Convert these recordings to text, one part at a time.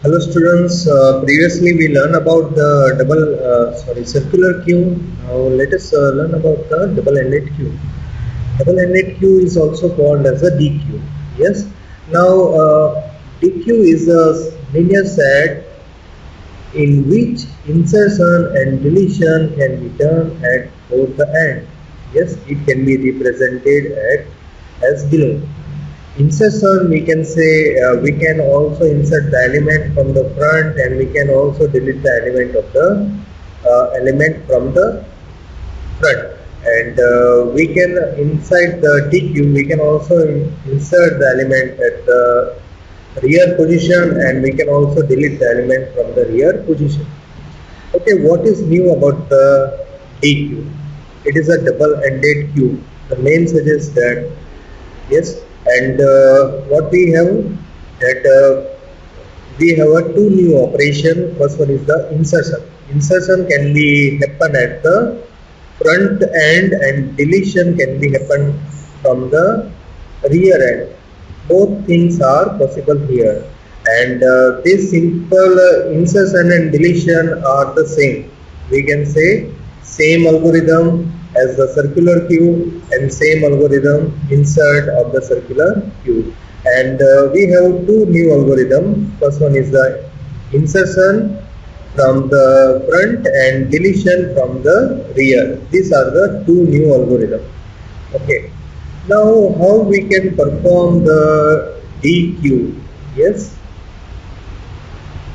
Hello students, previously we learned about the circular queue. Now let us learn about the double-ended queue. Double-ended queue is also called as a DQ. Yes. Now DQ is a linear set in which insertion and deletion can be done at both the ends. Yes, it can be represented as below. Insertion, we can say we can also insert the element from the front, and we can also delete the element from the front. And we can inside the DQ, we can also insert the element at the rear position, and we can also delete the element from the rear position. Okay, what is new about the DQ? It is a double-ended queue. The name suggests that. Yes. And what we have that we have a two new operation. First one is the insertion. Insertion can be happen at the front end, and deletion can be happen from the rear end. Both things are possible here, and this simple insertion and deletion are the same. We can say same algorithm as the circular queue and same algorithm insert of the circular queue. And we have two new algorithms. First one is the insertion from the front and deletion from the rear. These are the two new algorithms. Okay. Now how we can perform the DQ? Yes.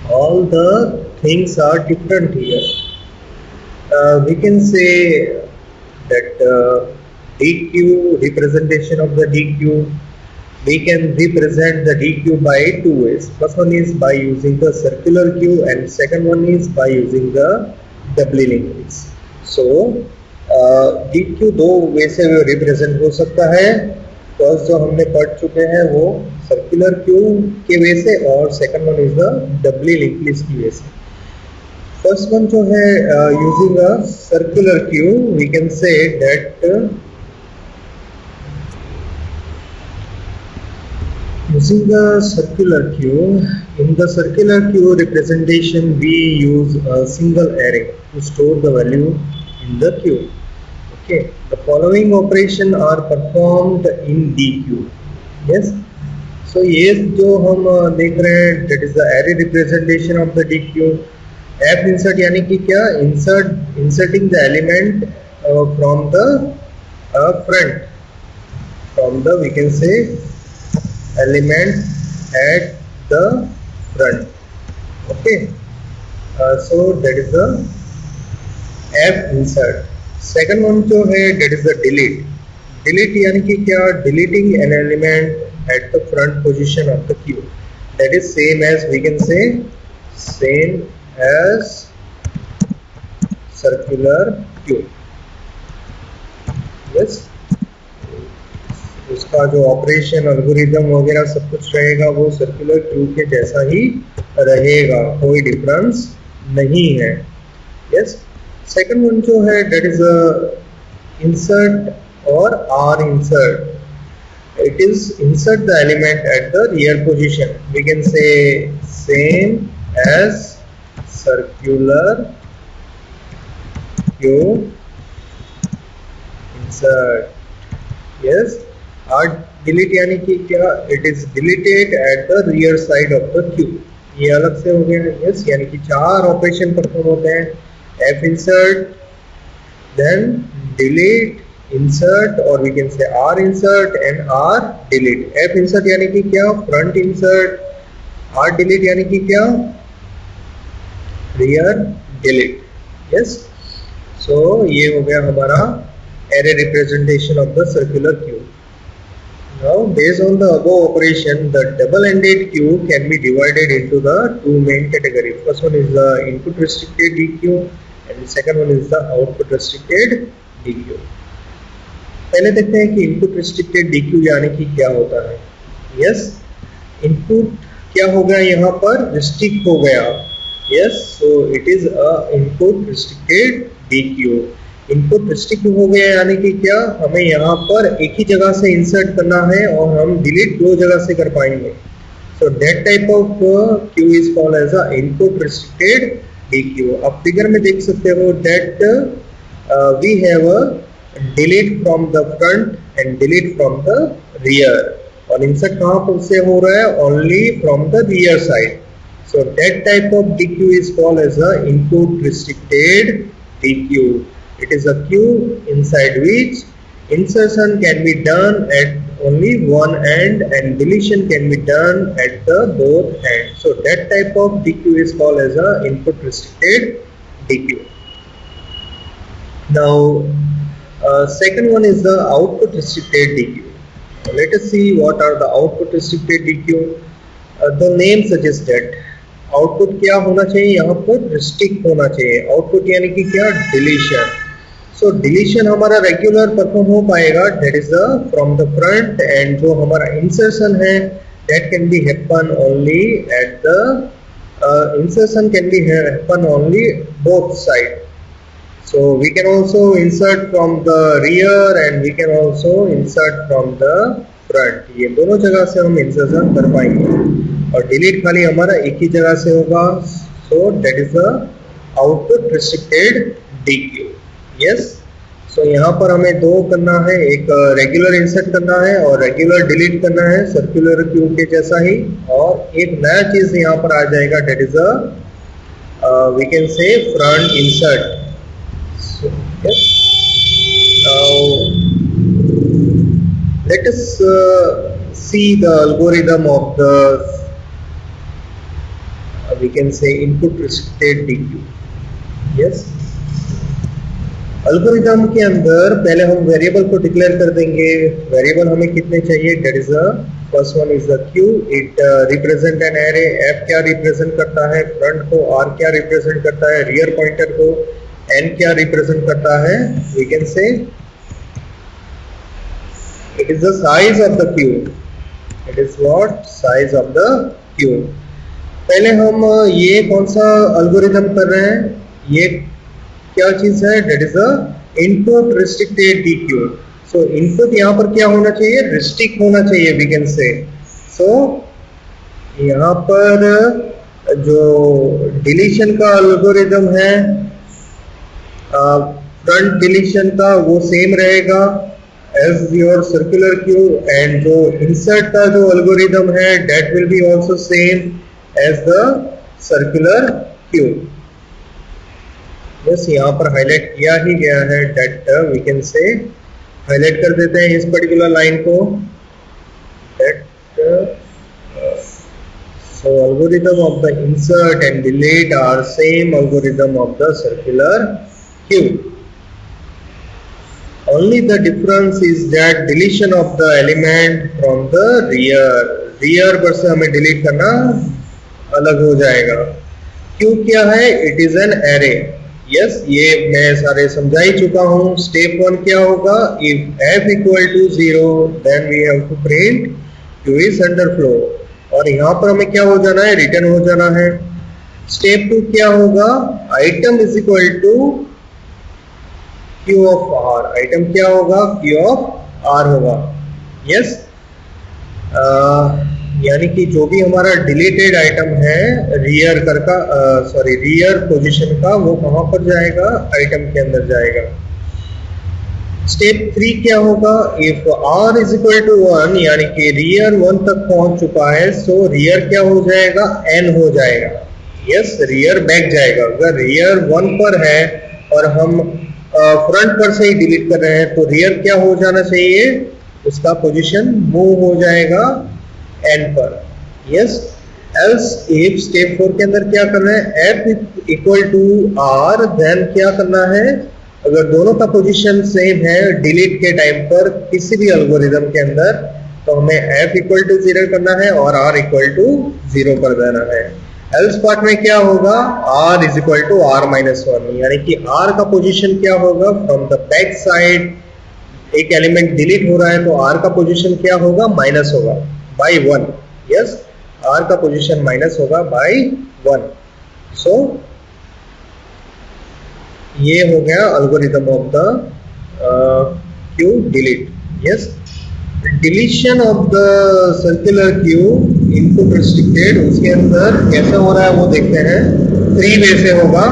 All the things are different here. We can say that DQ, representation of the DQ, we can represent the DQ by two ways. First one is by using the circular queue, and second one is by using the doubly linked list. So DQ दो वे से represent हो सकता है. First जो हमने पढ़ चुके हैं वो सर्कुलर क्यू के वे से, और second one is the doubly link list की वे से. First one जो है using a circular queue, we can say that using the circular queue, in the circular queue representation we use a single array to store the value in the queue. Okay, the following operation are performed in DQ. Yes, so ये जो हम देख रहे हैं, that is the array representation of the DQ. F insert यानी कि क्या, inserting the element from the front, from the, we can say, element at the front. Okay, so that is the F insert. Second one जो है, that is the delete. Delete यानी कि क्या, deleting an element at the front position of the queue. That is same as, we can say, same as circular queue. Yes, उसका जो operation algorithm वगैरह सब कुछ रहेगा वो सर्कुलर क्यू के जैसा ही रहेगा, कोई डिफरेंस नहीं है. यस, सेकंड वन जो है, दैट इज इंसर्ट और R insert. It is insert the element at the rear position. We can say same as circular queue insert. Yes, or delete यानी कि क्या, it is deleted at the rear side of the queue. ये अलग से हो गया. yes, यानी कि चार ऑपरेशन परफॉर्म होते हैं. F insert, then delete, insert, or we can say R insert and R delete. F insert यानी कि क्या, front insert. R delete यानी कि क्या, rear delete. Yes, so ये हो गया हमारा array representation of the circular queue. Now based on the above operation, the double-ended queue can be divided into the two main categories. First one is the input restricted DQ, and the second one is the output restricted DQ. पहले देखते हैं कि input restricted DQ यानी कि क्या होता है. Yes, input क्या हो गया, यहाँ पर रिस्ट्रिक्ट हो गया. Yes, so it is a input restricted DQ. Input restrict हो गया यानी कि क्या, हमें यहाँ पर एक ही जगह से इंसर्ट करना है और हम डिलीट दो जगह से कर पाएंगे. So that type of queue is called as a input restricted DQ. अब फिगर में देख सकते हो that we have a delete from the front and delete from the rear. और insert कहाँ पर से हो रहा है? Only from the rear side. So that type of DQ is called as a input restricted DQ. It is a queue inside which insertion can be done at only one end and deletion can be done at the both ends. So that type of DQ is called as a input restricted DQ. Now second one is the output restricted DQ. Now, let us see what are the output restricted DQ. The name suggests that output क्या होना चाहिए? यहाँ पर restrict होना चाहिए. Output यानी कि क्या? डिलीशन. सो डिलीशन हमारा रेगुलर परफॉर्म हो पाएगा, that is from the front, and जो हमारा इंसर्शन है that can be happen only at the insertion can be happen only both side. So we can also insert from the rear and we can also insert from the front. ये दोनों जगह से हम insertion कर पाएंगे और delete खाली हमारा एक ही जगह से होगा. So that is the output restricted DQ. Yes. So यहाँ पर हमें दो करना है, एक रेगुलर इंसर्ट करना है और रेगुलर डिलीट करना है सर्कुलर क्यू के जैसा ही, और एक नया चीज यहाँ पर आ जाएगा, that is we can say front insert. Let us see the algorithm of the we can say input restricted DQ. Yes. Algorithm के अंदर पहले हम वेरिएबल को डिक्लेयर कर देंगे. वेरिएबल हमें कितने चाहिए? That is first one is the queue. It represent an array. F क्या रिप्रेजेंट करता है? फ्रंट को. आर क्या रिप्रेजेंट करता है? रियर पॉइंटर को. एन क्या रिप्रेजेंट करता है? We can say it is the size of the queue. It is what? Size of the queue. पहले हम ये कौन सा अल्गोरिथम कर रहे हैं? ये क्या चीज है? That is a input restricted DQ. So input यहाँ पर क्या होना चाहिए? रिस्ट्रिक्ट होना चाहिए, वी कैन से. सो यहाँ पर जो डिलीशन का अल्गोरिथम है, फ्रंट डिलीशन का, वो सेम रहेगा as your circular queue, and जो insert का जो algorithm है that will be also same as the circular queue. बस यहाँ पर हाईलाइट किया ही गया है, that we can say highlight कर देते हैं इस पर्टिकुलर लाइन को. that so algorithm of the insert and delete are same algorithm of the circular queue. Only the difference is that deletion of the element from the rear पर से हमें delete करना अलग हो जाएगा. क्यों क्या है? It is an array. Yes, ये मैं सारे समझा ही चुका हूँ. स्टेप वन क्या होगा? If f equal to 0 then we have to print q is underflow, और यहाँ पर हमें क्या हो जाना है? रिटर्न हो जाना है. स्टेप टू क्या होगा? Item is equal to Q of R. Item क्या होगा? Q ऑफ R होगा. यस. यानी कि जो भी हमारा डिलीटेड आइटम है रियर रियर पोजीशन का, वो कहां पर जाएगा? आइटम के अंदर जाएगा. स्टेप 3 क्या होगा? If R is equal to 1, यानी कि रियर 1 तक पहुंच चुका है, सो रियर क्या हो जाएगा? N हो जाएगा. यस, रियर बैक जाएगा. अगर रियर 1 पर है और हम फ्रंट पर से ही डिलीट कर रहे हैं, तो रियर क्या हो जाना चाहिए? उसका पोजीशन मूव हो जाएगा N पर. यस. एल्स इफ स्टेप 4 के अंदर क्या करना है? F equal to R, then क्या करना है? अगर दोनों का पोजीशन सेम है डिलीट के टाइम पर किसी भी एल्गोरिथम के अंदर, तो हमें F इक्वल टू 0 करना है और R इक्वल टू 0 कर देना है. एल्स पार्ट में क्या होगा? R is equal to R minus 1, यानी कि R का पोजीशन क्या होगा? फ्रॉम द बैक साइड एक एलिमेंट डिलीट हो रहा है, तो R का पोजीशन क्या होगा? माइनस होगा बाई 1. यस, R का पोजीशन माइनस होगा बाई 1. सो ये हो गया algorithm of the Q delete. Yes. Deletion of the circular queue input restricted, उसके अंदर कैसे हो रहा है वो देखते हैं। 3 वे से होगा।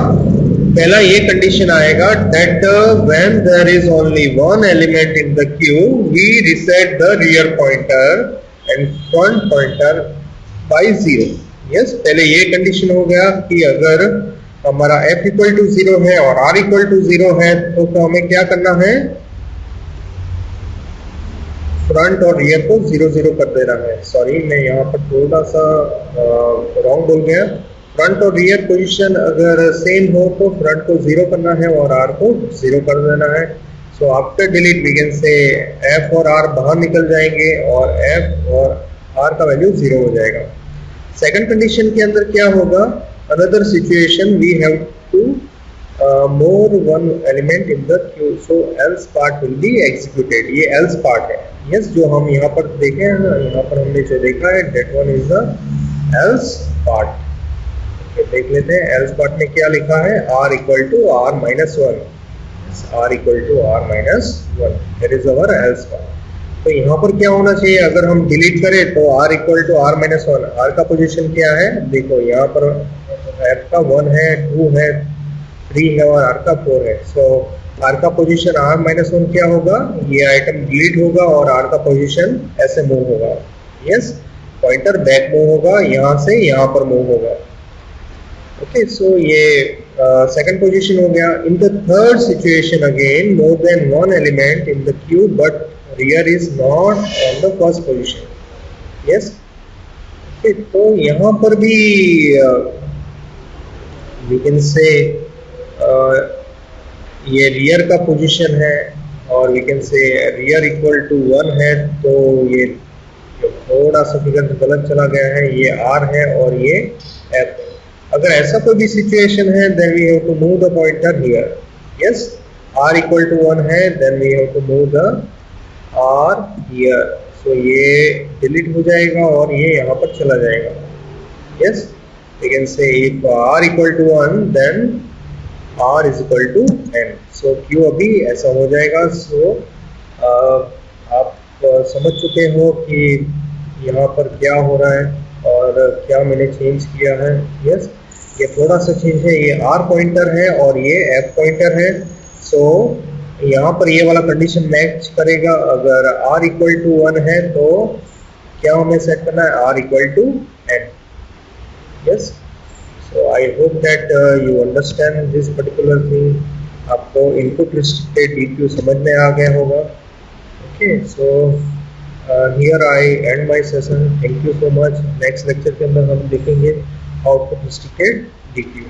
पहला ये कंडीशन आएगा that when there is only one element in the queue we reset the rear pointer and front pointer by 0। Yes, पहले ये कंडीशन हो गया कि अगर हमारा f इक्वल टू 0 है और r इक्वल टू 0 है तो हमें क्या करना है, फ्रंट और रियर को 0 0 कर देना है। सॉरी, मैं यहाँ पर थोड़ा सा रॉन्ग बोल गया। फ्रंट और रियर पोजीशन अगर सेम हो तो फ्रंट को 0 करना है और r को 0 कर देना है। So after delete we can say f और r बाहर निकल जाएंगे और f और r का वैल्यू 0 हो जाएगा। सेकंड कंडीशन के अंदर क्या होगा, another situation we have to more one element in the queue, so else part will be executed। ये else part है। yes, जो हम यहाँ पर देखे हैं ना, यहाँ पर हमने जो देखा है that one is the else part। okay, देख लेते हैं else part में क्या लिखा है, r equal to r minus 1। r equal to r minus 1, that is our else part। तो यहाँ पर क्या होना चाहिए, अगर हम डिलीट करें तो r equal to r minus 1, r का पोजीशन क्या है, देखो यहाँ पर f का 1 है, 2 है, 3 है और r का 4 है। सो r का पोजीशन r minus 1 क्या होगा, ये आइटम डिलीट होगा और r का पोजीशन ऐसे मूव होगा। यस, पॉइंटर बैक मूव होगा, यहाँ से यहाँ पर मूव होगा। ओके, सो ये सेकंड पोजीशन हो गया। In the third situation again more than one element in the Q but rear is not on the first position। yes, okay, तो यहाँ पर भी we can say ये rear का पोजीशन है और we can say rear equal to 1 है, तो ये थोड़ा सा फिगर गलत चला गया है, ये r है और ये f है। अगर ऐसा कोई भी सिचुएशन है then we have to move the pointer here। yes, r equal to 1 है then we have to move the r here। so ये डिलीट हो जाएगा और ये यहाँ पर चला जाएगा। yes, we can say if r equal to 1 then r is equal to n। so q अभी ऐसा हो जाएगा। so आप समझ चुके हो कि यहाँ पर क्या हो रहा है और क्या मैंने चेंज किया है। yes, ये थोड़ा सा चेंज है, ये r पॉइंटर है और ये f पॉइंटर है। so यहाँ पर ये वाला कंडीशन मैच करेगा। अगर r इक्वल टू 1 है तो क्या हमें सेट करना है, r equal to n। Yes, so I hope that you understand this particular thing. आपको इनपुट रिस्ट्रिक्टेड DQ समझ में आ गया होगा। Okay, so here I end my session. Thank you so much. Next lecture के अंदर हम देखेंगे आउटपुट रिस्ट्रिक्टेड DQ।